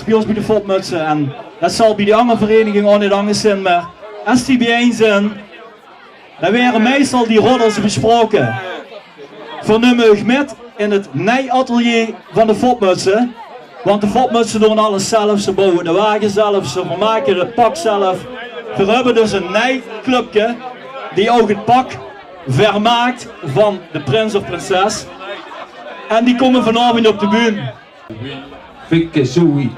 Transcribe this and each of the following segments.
bij ons bij de Fopmutsen. En dat zal bij die andere verenigingen ook niet anders zijn, maar als die bijeen zijn, dan werden meestal die roddels besproken. Verneem ik met in het nijatelier van de Fopmutsen. Want de Fopmutsen doen alles zelf, ze bouwen de wagen zelf, ze maken het pak zelf. We hebben dus een nijclubje die ook het pak vermaakt van de prins of prinses. En die komen vanavond op de bühne. Fikke soei.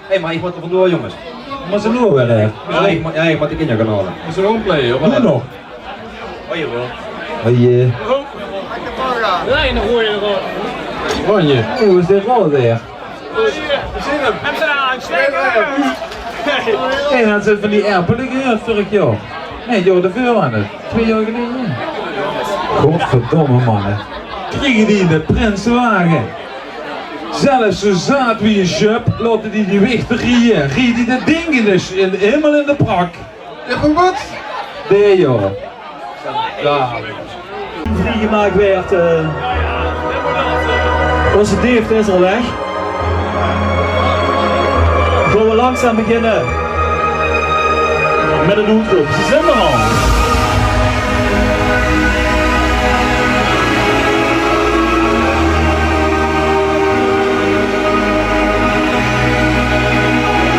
Hé, maar ik moet er vandoor, jongens. Maar ze lopen wel echt. Ja, ik moet de kinderen gaan halen. Is er een play, of wat nog? Oh, jawel. Hoi. Nee, dan gooi je er gewoon. Ronje. Hoe is dit rollen daar? Zin hem. Heb ze aan, Hé, dat zit van die erpelen vorig jaar. Nee, joh, de veel aan het. 2 jaar geleden. Godverdomme mannen. Kregen die in de prinsenwagen. Zelfs zo zaad wie een shop, laten die wichten rieën. Rie die dat ding helemaal in de prak. Ja, voor wat? Nee joh. Ja. Vrijgemaakt werd. Onze dief is al weg. Gaan we langzaam beginnen met een doelgroep. Ze zijn er al.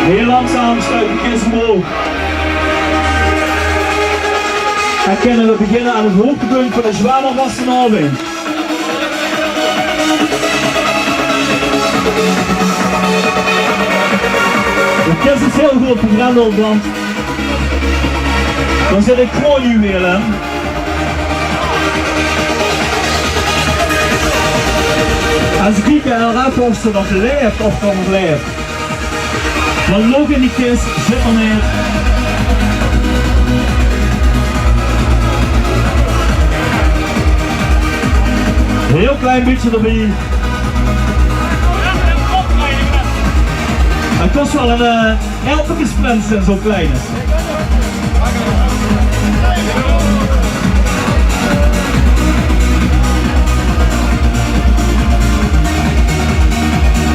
Heel langzaam schuift de kist omhoog. En kunnen we beginnen aan het hoogtepunt van de Zwanervastenavond. De kist is heel goed vergrendeld, want dan zit ik kroonjuwelen. En ze kijken eraf of ze nog leeft of nog leeft. Want nog in die kist zit er neer. Heel klein beetje erbij. Het kost wel een elke sprint zijn zo klein is.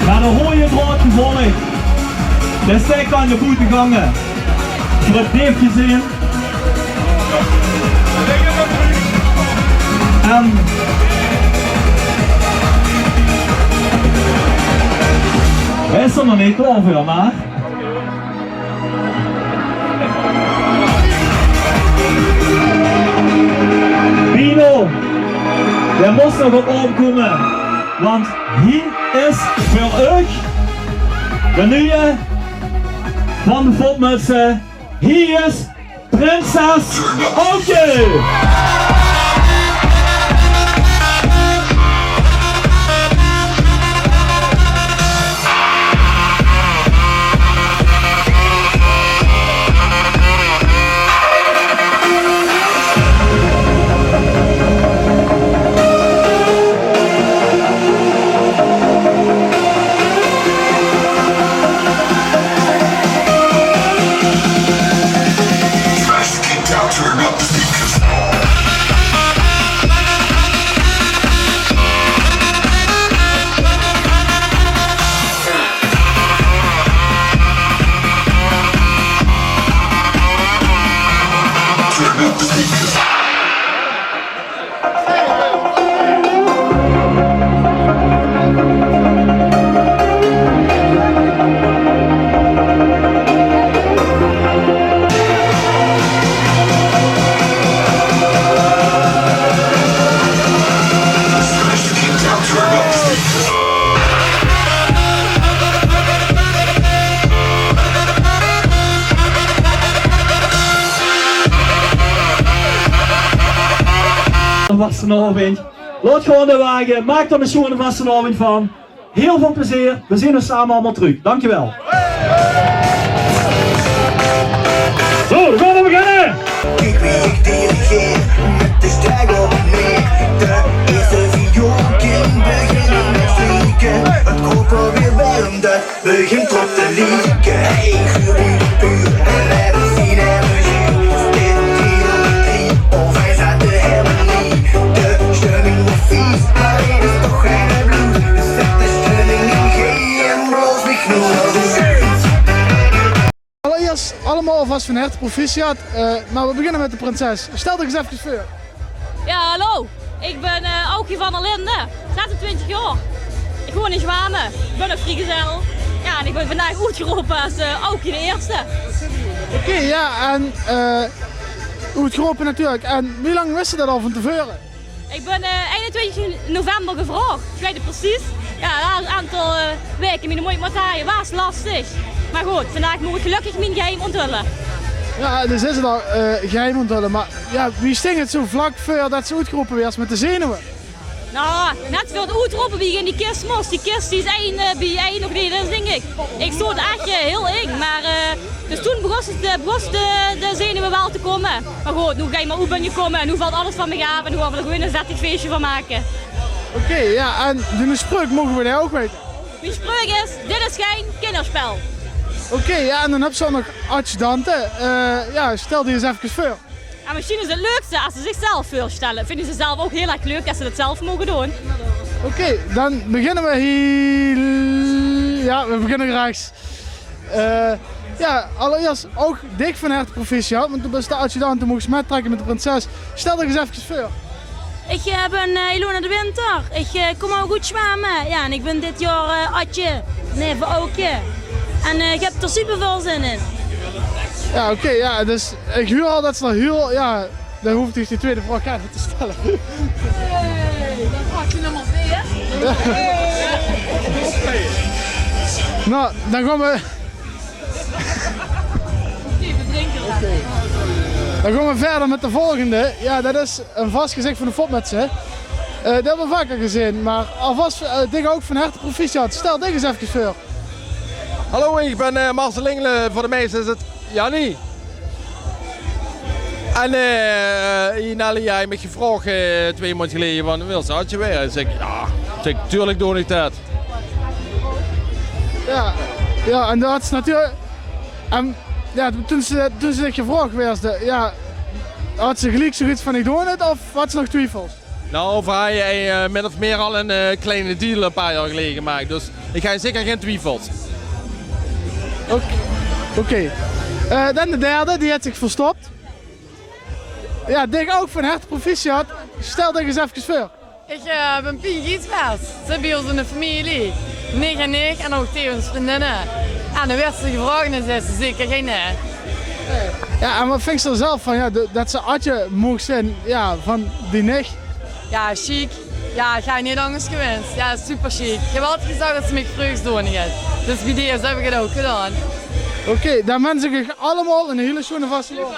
Maar dan hoor je het woord gevolgd. De steek aan de voeten gangen. Voor het neefje zien. En hij is er nog niet klaar voor, maar Bino, jij moest nog op opkomen, want hier is voor u de nieuwe van de Fopmutsen. Hier is Prinses Aukje! Vastenavond. Laat gewoon de wagen, maak er een schone vastenavond van. Heel veel plezier, we zien ons samen allemaal terug. Dankjewel. Zo, dan gaan we beginnen! Kijk wie ik dirigeer, met de stijl op me. De eerste vioolkin beginnen met vliegen. Het koppel weer warm, dat begint op te lieken. Hey, guur, puur, en hebben zien en we zien. Dit hier op 3, of hij zat de harmonie. De stemming wordt vies, maar dit is toch geen bloed. Dus zet de stemming in G allemaal alvast van harte proficiat. Maar we beginnen met de prinses. Stel je eens even voor. Ja, hallo. Ik ben Aukje van der Linden, 26 jaar. Ik woon in Zwamen. Ik ben een vrijgezel. Ja, en ik ben vandaag uitgeroepen als Aukje de eerste. Oké, ja, en uitgeroepen natuurlijk. En wie lang wist je dat al van tevoren? Ik ben 21 november gevraagd. Ik weet het precies. Ja, een aantal weken met de mooie Matthaaien was lastig. Maar goed, vandaag moet ik gelukkig mijn geheim onthullen. Ja, dus is het al geheim onthullen. Maar ja, wie sting het zo vlak voor dat ze uitgeroepen werd met de zenuwen? Nou, net voor het uitroepen wie in die kist moest. Die kist die is bij één nog niet, dat denk ik. Ik stond echt heel eng, maar dus toen begon de zenuwen wel te komen. Maar goed, nu ga je maar hoe ben je komen en nu valt alles van me af en nu gaan we er gewoon een zettig feestje van maken. Oké, ja, en de spreuk mogen we daar ook weten. Mijn spreuk is, dit is geen kinderspel. Oké, ja, en dan heb je nog adjudanten. Ja, stel die eens even voor. En misschien is het leukste als ze zichzelf voorstellen. Vinden ze zelf ook heel erg leuk als ze dat zelf mogen doen. Oké, dan beginnen we hier. Ja, we beginnen rechts. Ja, allereerst ook dik van harte proficiat, want toen bent de adjudant en mocht mettrekken met de prinses. Stel er eens even voor. Ik ben Ilona de Winter. Ik kom al goed zwemmen. Ja, en ik ben dit jaar Adje, nee, voor Aukje. En ik heb er super veel zin in. Ja, oké, ja, dus ik huur al dat ze dat huur, ja, dan hoeft ik die tweede vraag aan te stellen. Dan vraag je nummer 4. Nou, dan gaan we. Dan gaan we verder met de volgende. Ja, dat is een vast gezicht van de fopmetsen. Dat hebben we vaker gezien, maar alvast dingen ook van harte proficiat. Stel dit eens even voor. Hallo, ik ben Marcel Engelen. Voor de meesten is het Jannie. En Nelly, jij hebt me gevraagd 2 maanden geleden van wil ze je weer? En zeg ik, ja, zeg, tuurlijk doe ik dat. Ja, en dat is natuurlijk. Ja, toen ze dit gevraagd werd, ja, had ze gelijk zoiets van ik doe het of had ze nog twijfels? Nou, of hij min of meer al een kleine deal een paar jaar geleden gemaakt. Dus ik ga zeker geen twijfels. Oké. Dan de derde, die heeft zich verstopt. Ja, dik ook van harte proficiat. Stel dit eens even voor. Ik ben Pien Gietsveld. Ze zijn bij ons in de familie. Nick en ik en ook tevens vriendinnen. En de werd ze gevraagd en zei ze zeker geen nee. Ja, en wat vind je er zelf van ja, dat ze Adje mocht zijn ja, van die nicht? Ja, chic. Ja, ga je niet anders gewend. Ja, super chic. Ik heb altijd gezegd dat ze me vreugdstoning is. Dus bij deze heb ik het ook gedaan. Oké, dan wens ik je allemaal een hele schone vastelovend.